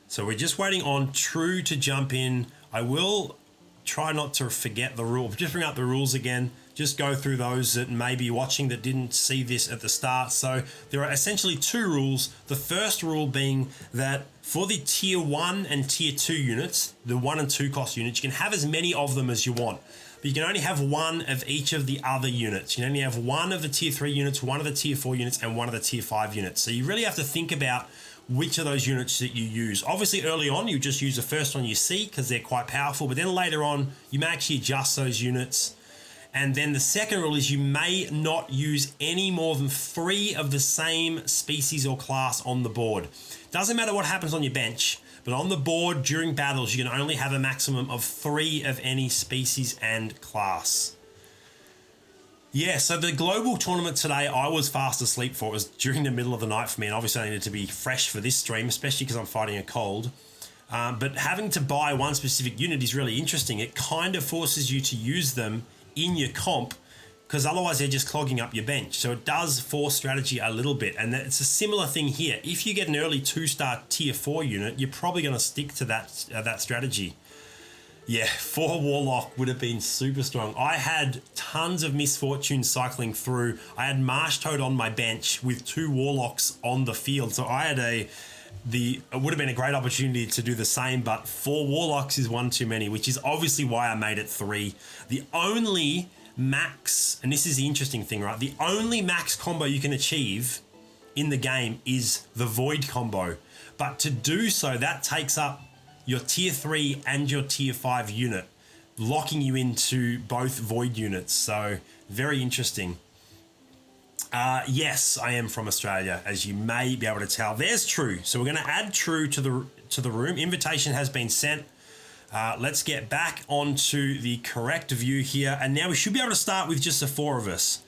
So we're just waiting on True to jump in. I will try not to forget the rule. Just bring up the rules again. Just go through those that may be watching that didn't see this at the start. So there are essentially two rules. The first rule being that for the tier 1 and tier 2 units, the 1 and 2 cost units, you can have as many of them as you want. But you can only have one of each of the other units. You can only have one of the tier 3 units, one of the tier 4 units, and one of the tier 5 units. So you really have to think about which of those units that you use. Obviously early on you just use the first one you see because they're quite powerful, but then later on you may actually adjust those units. And then the second rule is you may not use any more than 3 of the same species or class on the board. Doesn't matter what happens on your bench, but on the board during battles you can only have a maximum of 3 of any species and class. Yeah, so the global tournament today, I was fast asleep for. It was during the middle of the night for me, and obviously I needed to be fresh for this stream, especially because I'm fighting a cold. But having to buy one specific unit is really interesting. It kind of forces you to use them in your comp, because otherwise they're just clogging up your bench. So it does force strategy a little bit, and it's a similar thing here. If you get an early 2-star tier 4 unit, you're probably going to stick to that strategy. Yeah, 4 Warlock would have been super strong. I had tons of misfortune cycling through. I had Marsh Toad on my bench with 2 Warlocks on the field. So I had it would have been a great opportunity to do the same, but 4 Warlocks is one too many, which is obviously why I made it 3. The only max, and this is the interesting thing, right? The only max combo you can achieve in the game is the Void combo. But to do so, that takes up your tier 3 and your tier 5 unit, locking you into both Void units. So very interesting. Yes, I am from Australia, as you may be able to tell. There's True. So we're going to add True to the room. Invitation has been sent. Let's get back onto the correct view here. And now we should be able to start with just the 4 of us.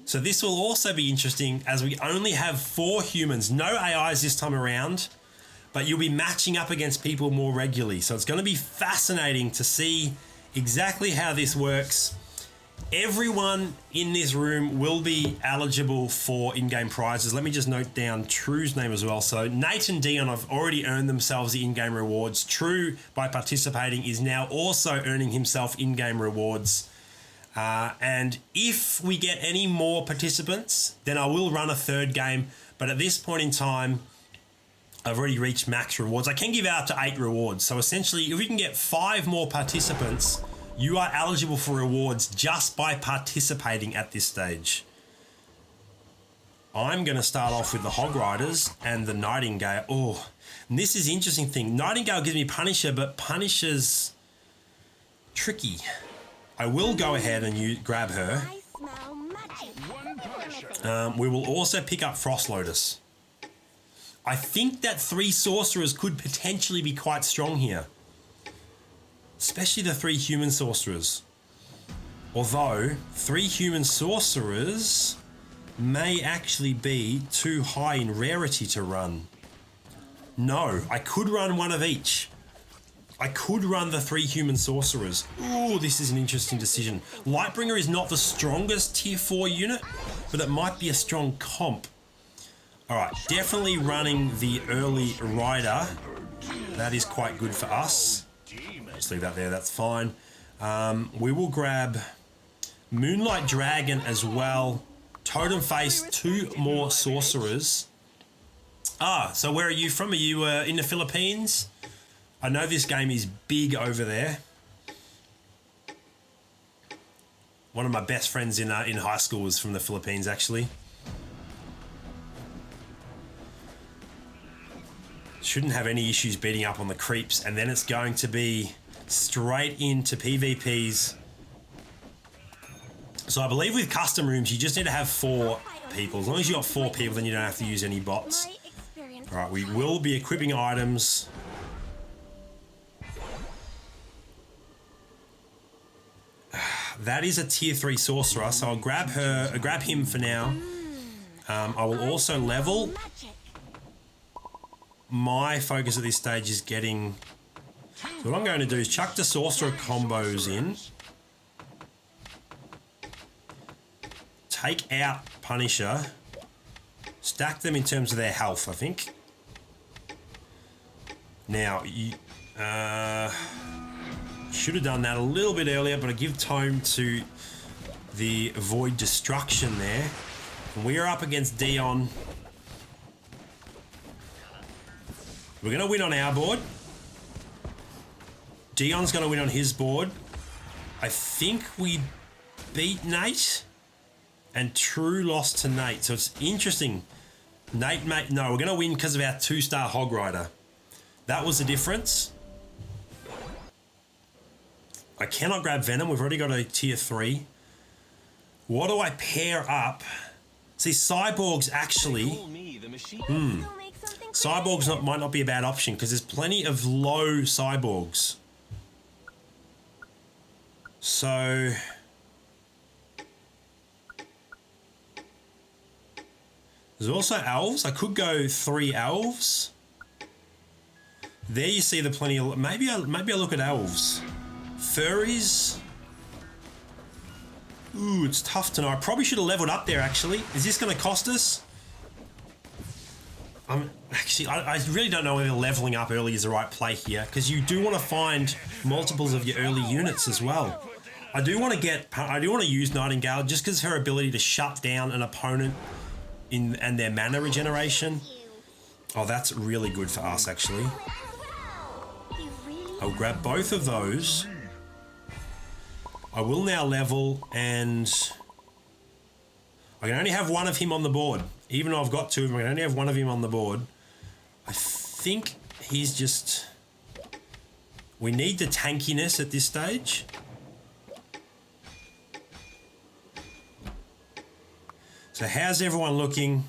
So this will also be interesting as we only have 4 humans. No AIs this time around, but you'll be matching up against people more regularly. So it's going to be fascinating to see exactly how this works. Everyone in this room will be eligible for in-game prizes. Let me just note down True's name as well. So Nate and Dion have already earned themselves the in-game rewards. True, by participating, is now also earning himself in-game rewards. And if we get any more participants, then I will run a 3rd game. But at this point in time, I've already reached max rewards. I can give out to 8 rewards. So essentially, if we can get 5 more participants, you are eligible for rewards just by participating at this stage. I'm going to start off with the Hog Riders and the Nightingale. Oh, and this is the interesting thing. Nightingale gives me Punisher, but Punisher's tricky. I will go ahead and grab her. We will also pick up Frost Lotus. I think that 3 sorcerers could potentially be quite strong here. Especially the 3 human sorcerers. Although 3 human sorcerers may actually be too high in rarity to run. No, I could run one of each. I could run the 3 human sorcerers. Ooh, this is an interesting decision. Lightbringer is not the strongest tier 4 unit, but it might be a strong comp. Alright, definitely running the early rider. That is quite good for us. Just leave that there, that's fine. We will grab Moonlight Dragon as well. Totem Face, 2 more sorcerers. So where are you from? Are you in the Philippines? I know this game is big over there. One of my best friends in high school was from the Philippines, actually. Shouldn't have any issues beating up on the creeps, and then it's going to be straight into PvPs. So I believe with custom rooms, you just need to have 4 people. As long as you got 4 people, then you don't have to use any bots. All right, we will be equipping items. That is a tier 3 sorcerer, so I'll grab him for now. I will also level. My focus at this stage is getting... So what I'm going to do is chuck the sorcerer combos in. Take out Punisher. Stack them in terms of their health, I think. Now, should have done that a little bit earlier, but I give time to the Void Destruction there. And we are up against Dion. We're going to win on our board. Dion's going to win on his board. I think we beat Nate, and True lost to Nate. So it's interesting. Nate, mate, no, we're going to win because of our 2-star Hog Rider. That was the difference. I cannot grab Venom. We've already got a tier 3. What do I pair up? See, Cyborg's actually... Cyborg's might not be a bad option because there's plenty of low Cyborgs. So... There's also elves. I could go 3 elves. There you see the plenty of... Maybe I look at elves. Furries. Ooh, it's tough to know. I probably should have leveled up there, actually. Is this going to cost us? Actually, I really don't know whether leveling up early is the right play here, because you do want to find multiples of your early units as well. I do want to use Nightingale just because her ability to shut down an opponent and their mana regeneration. Oh, that's really good for us, actually. I'll grab both of those. I will now level, and I can only have one of him on the board. Even though I've got 2 of them, I can only have one of him on the board. I think he's just... We need the tankiness at this stage. So how's everyone looking?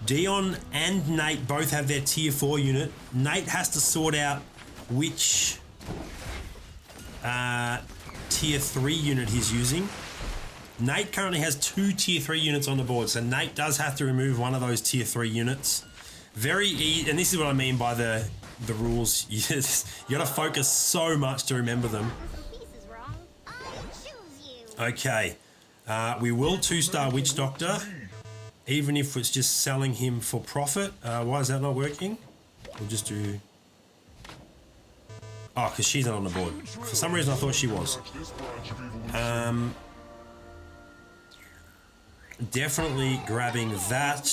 Dion and Nate both have their tier 4 unit. Nate has to sort out which tier 3 unit he's using. Nate currently has 2 tier 3 units on the board, so Nate does have to remove one of those tier 3 units. Very easy, and this is what I mean by the rules. You got to focus so much to remember them. Okay, we will 2-star Witch Doctor, even if it's just selling him for profit. Why is that not working? We'll just do... Oh, because she's not on the board. For some reason, I thought she was. Definitely grabbing that.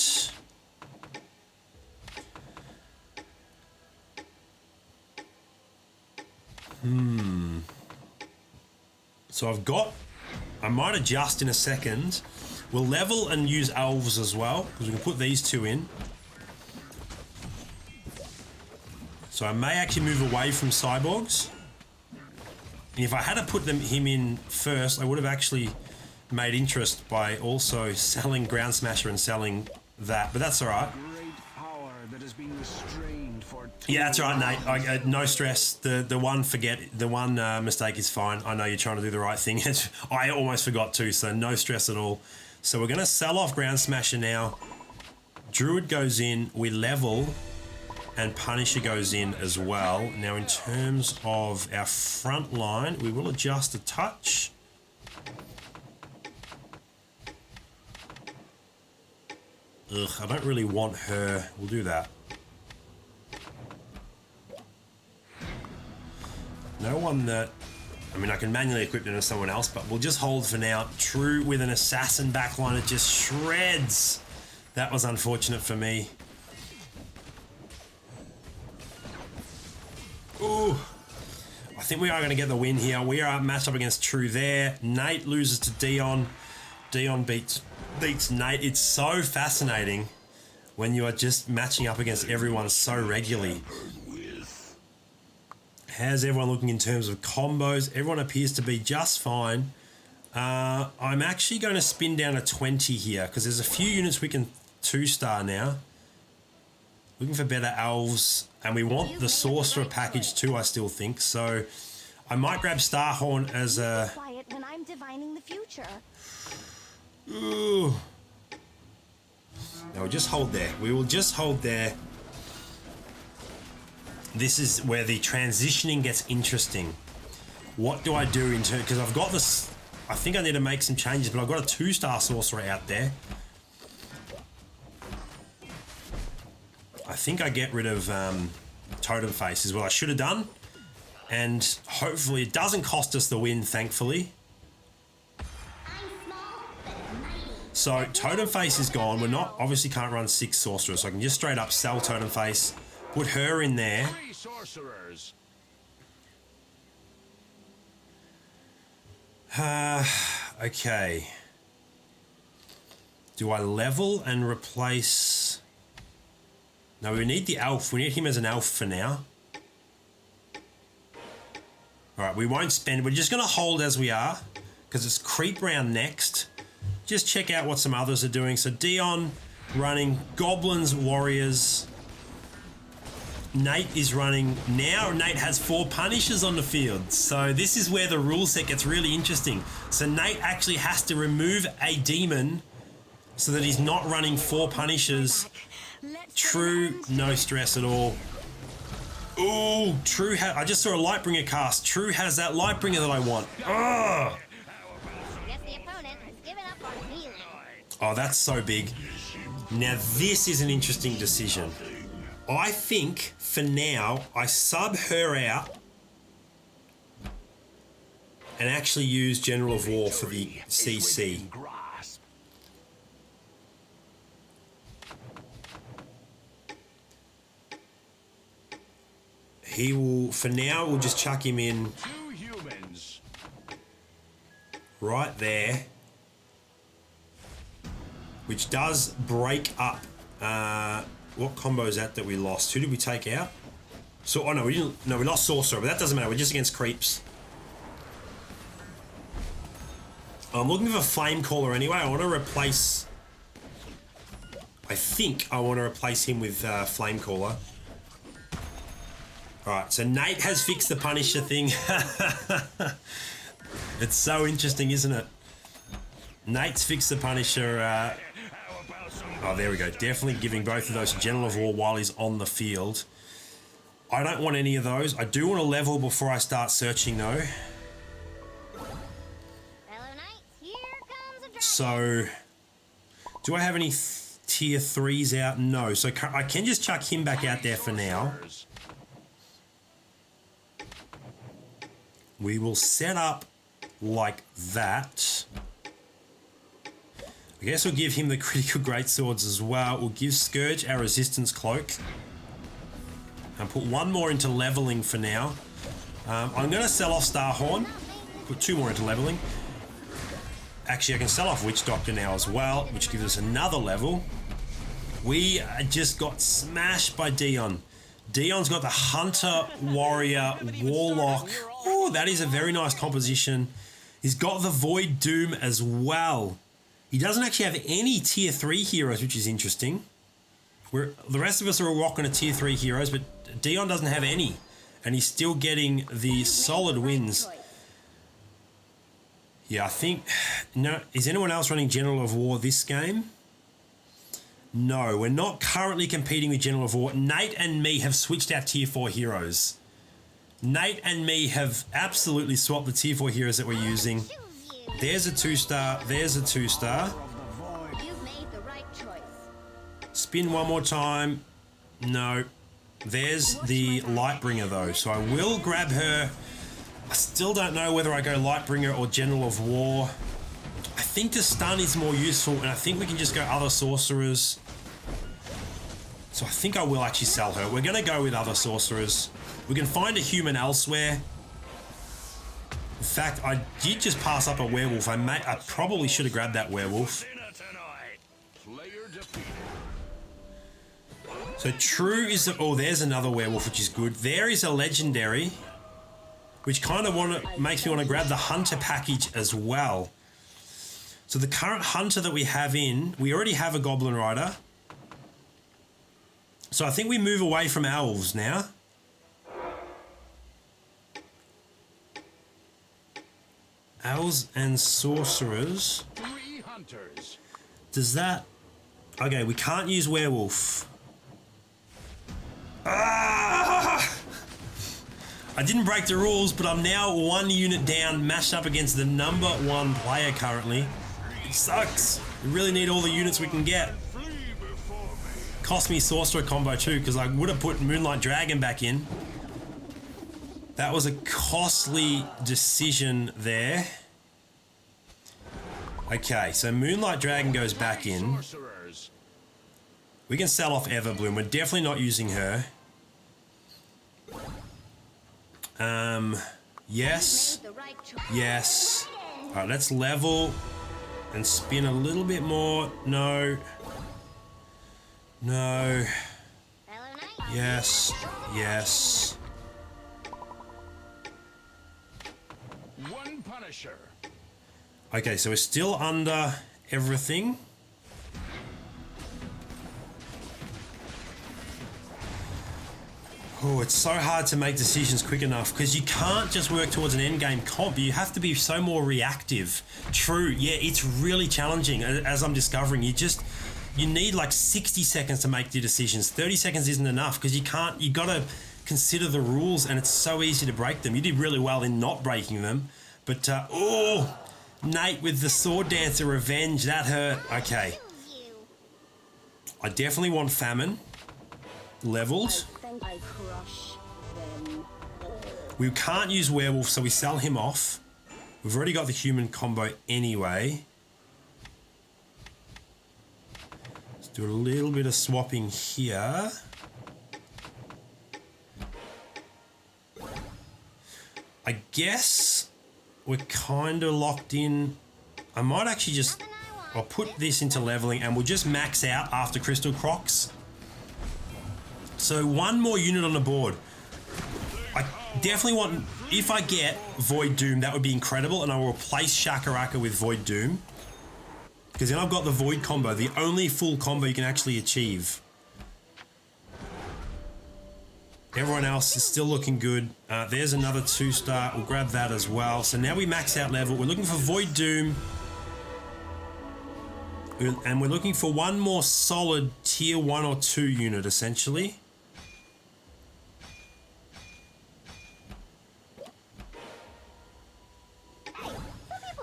So I've got... I might adjust in a second. We'll level and use elves as well, because we can put these 2 in. So I may actually move away from Cyborgs. And if I had to put him in first, I would have actually made interest by also selling Ground Smasher and selling that, but that's all right. Yeah, that's all right, Nate. No stress. The one mistake is fine. I know you're trying to do the right thing. I almost forgot to, so no stress at all. So we're going to sell off Ground Smasher now. Druid goes in, we level, and Punisher goes in as well. Now, in terms of our front line, we will adjust a touch. Ugh, I don't really want her. We'll do that. No one that... I mean, I can manually equip them to someone else, but we'll just hold for now. True with an assassin backline, it just shreds. That was unfortunate for me. Ooh. I think we are going to get the win here. We are matched up against True there. Nate loses to Dion. Dion beats Nate. It's so fascinating when you are just matching up against everyone so regularly. How's everyone looking in terms of combos? Everyone appears to be just fine. I'm actually going to spin down a 20 here because there's a few units we can 2-star now. Looking for better elves, and we want the Sorcerer package too, I still think. So I might grab Starhorn as a... Quiet when I'm divining the future. Ooh. No, we'll just hold there. We will just hold there. This is where the transitioning gets interesting. What do I do in terms... Because I've got this... I think I need to make some changes, but I've got a 2-star Sorcerer out there. I think I get rid of Totem Face is what I should have done. And hopefully it doesn't cost us the win, thankfully. So Totem Face is gone. We're not, obviously can't run 6 sorcerers, so I can just straight up sell Totem Face, put her in there. Okay. Do I level and replace... No, we need the elf. We need him as an elf for now. Alright, we won't spend. We're just going to hold as we are because it's creep round next. Just check out what some others are doing. So Dion running Goblins, Warriors. Nate is running now. Nate has 4 Punishers on the field. So this is where the rule set gets really interesting. So Nate actually has to remove a demon so that he's not running 4 Punishers. True, no stress at all. Ooh, True, I just saw a Lightbringer cast. True has that Lightbringer that I want. Ugh. Oh, that's so big. Now this is an interesting decision. I think, for now, I sub her out and actually use General of War for the CC. He will, for now, we'll just chuck him in right there, which does break up. What combo is that we lost? Who did we take out? So, oh no, we didn't. No, we lost Sorcerer, but that doesn't matter. We're just against creeps. I'm looking for Flame Caller anyway. I want to replace. I think I want to replace him with Flame Caller. Alright, so Nate has fixed the Punisher thing. It's so interesting, isn't it? Nate's fixed the Punisher. Oh, there we go. Definitely giving both of those General of War while he's on the field. I don't want any of those. I do want to level before I start searching, though. So, do I have any tier 3s out? No. So I can just chuck him back out there for now. We will set up like that. I guess we'll give him the critical greatswords as well. We'll give Scourge our resistance cloak. And put 1 more into leveling for now. I'm going to sell off Starhorn. Put 2 more into leveling. Actually, I can sell off Witch Doctor now as well, which gives us another level. We just got smashed by Dion. Dion's got the Hunter, Warrior, Warlock. Oh, that is a very nice composition. He's got the Void Doom as well. He doesn't actually have any tier 3 heroes, which is interesting. The rest of us are all rocking a tier 3 heroes, but Dion doesn't have any. And he's still getting the solid wins. Yeah, I think... No, is anyone else running General of War this game? No, we're not currently competing with General of War. Nate and me have switched our tier 4 heroes. Nate and me have absolutely swapped the tier 4 heroes that we're using. There's a 2-star. There's a 2-star. Spin one more time. No. There's the Lightbringer though. So I will grab her. I still don't know whether I go Lightbringer or General of War. I think the stun is more useful, and I think we can just go other sorcerers. So I think I will actually sell her. We're going to go with other sorcerers. We can find a human elsewhere. In fact, I did just pass up a werewolf. I probably should have grabbed that werewolf. So True is the... Oh, there's another werewolf, which is good. There is a legendary, which kind of makes me want to grab the Hunter package as well. So the current Hunter that we have in, we already have a Goblin Rider. So I think we move away from Elves now. Elves and Sorcerers. Does that... Okay, we can't use Werewolf. Ah! I didn't break the rules, but I'm now 1 unit down, mashed up against the #1 player currently. It sucks. We really need all the units we can get. cost me Sorcerer combo too, because I would have put Moonlight Dragon back in. That was a costly decision there. Okay, so Moonlight Dragon goes back in. We can sell off Everbloom. We're definitely not using her. Yes. Yes. All right, let's level and spin a little bit more. No. No. Yes. Yes. One Punisher. Okay, so we're still under everything. Oh, it's so hard to make decisions quick enough because you can't just work towards an endgame comp. You have to be so more reactive. True, yeah, it's really challenging as I'm discovering. You need like 60 seconds to make your decisions. 30 seconds isn't enough because you gotta consider the rules and it's so easy to break them. You did really well in not breaking them. But, Nate with the Sword Dancer Revenge, that hurt. Okay. I definitely want Famine leveled. We can't use Werewolf, so we sell him off. We've already got the human combo anyway. Let's do a little bit of swapping here. I guess we're kind of locked in. I might actually I'll put this into leveling and we'll just max out after Crystal Crocs. So one more unit on the board. I definitely want, if I get Void Doom, that would be incredible, and I will replace Shakaraka with Void Doom. Because then I've got the Void combo, the only full combo you can actually achieve. Everyone else is still looking good. There's another 2-star. We'll grab that as well. So now we max out level. We're looking for Void Doom. And we're looking for one more solid tier 1 or 2 unit, essentially.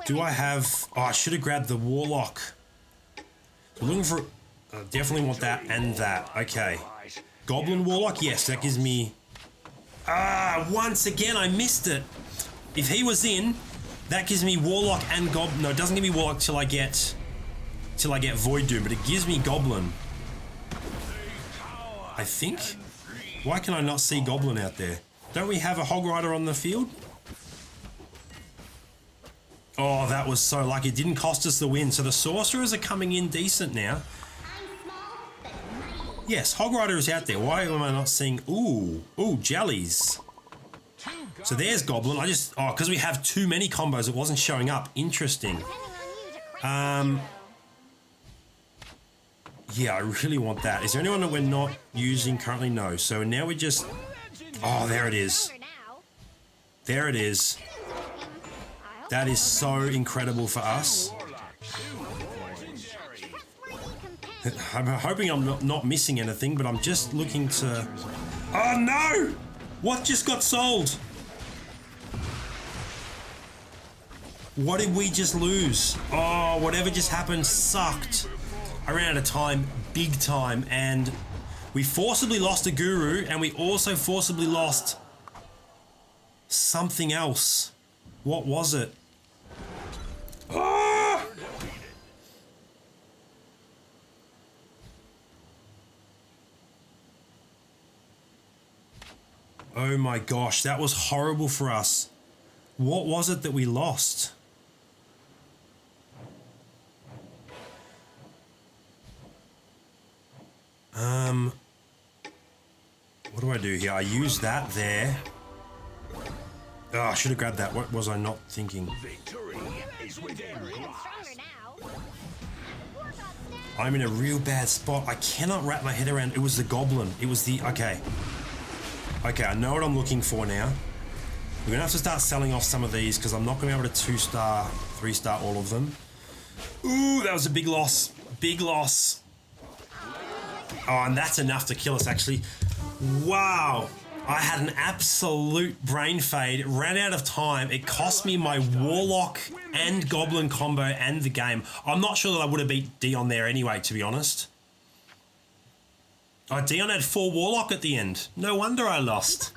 Do I have... Oh, I should have grabbed the Warlock. We're looking for... definitely want that and that. Okay. Goblin Warlock? Yes, that gives me... once again, I missed it. If he was in, that gives me Warlock and Goblin. No, it doesn't give me Warlock till I get Void Doom, but it gives me Goblin. I think. Why can I not see Goblin out there? Don't we have a Hog Rider on the field? Oh, that was so lucky. It didn't cost us the win. So the Sorcerers are coming in decent now. Yes, Hog Rider is out there. Why am I not seeing... Ooh, jellies. So there's Goblin. because we have too many combos, it wasn't showing up. Interesting. Yeah, I really want that. Is there anyone that we're not using currently? No. So now we just... Oh, there it is. There it is. That is so incredible for us. I'm hoping I'm not missing anything, but I'm just looking to... Oh no! What just got sold? What did we just lose? Oh, whatever just happened sucked. I ran out of time, big time, and we forcibly lost a Guru, and we also forcibly lost something else. What was it? Ah! Oh my gosh, that was horrible for us. What was it that we lost? What do I do here? I use that there. Oh, I should have grabbed that. What was I not thinking? I'm in a real bad spot. I cannot wrap my head around. It was the Goblin. It was the... Okay. Okay, I know what I'm looking for now. We're going to have to start selling off some of these because I'm not going to be able to 2-star, 3-star all of them. Ooh, that was a big loss. Big loss. Oh, and that's enough to kill us, actually. Wow. I had an absolute brain fade. Ran out of time. It cost me my Warlock and Goblin combo and the game. I'm not sure that I would have beat Dion there anyway, to be honest. Oh, Dion had 4 Warlock at the end. No wonder I lost.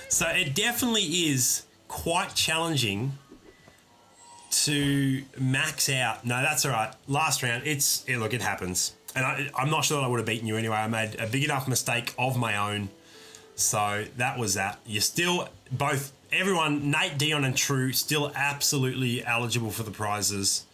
So it definitely is quite challenging to max out. No, that's all right. Last round, look, it happens. And I'm not sure that I would have beaten you anyway. I made a big enough mistake of my own. So that was that. You're still everyone, Nate, Dion, and True, still absolutely eligible for the prizes.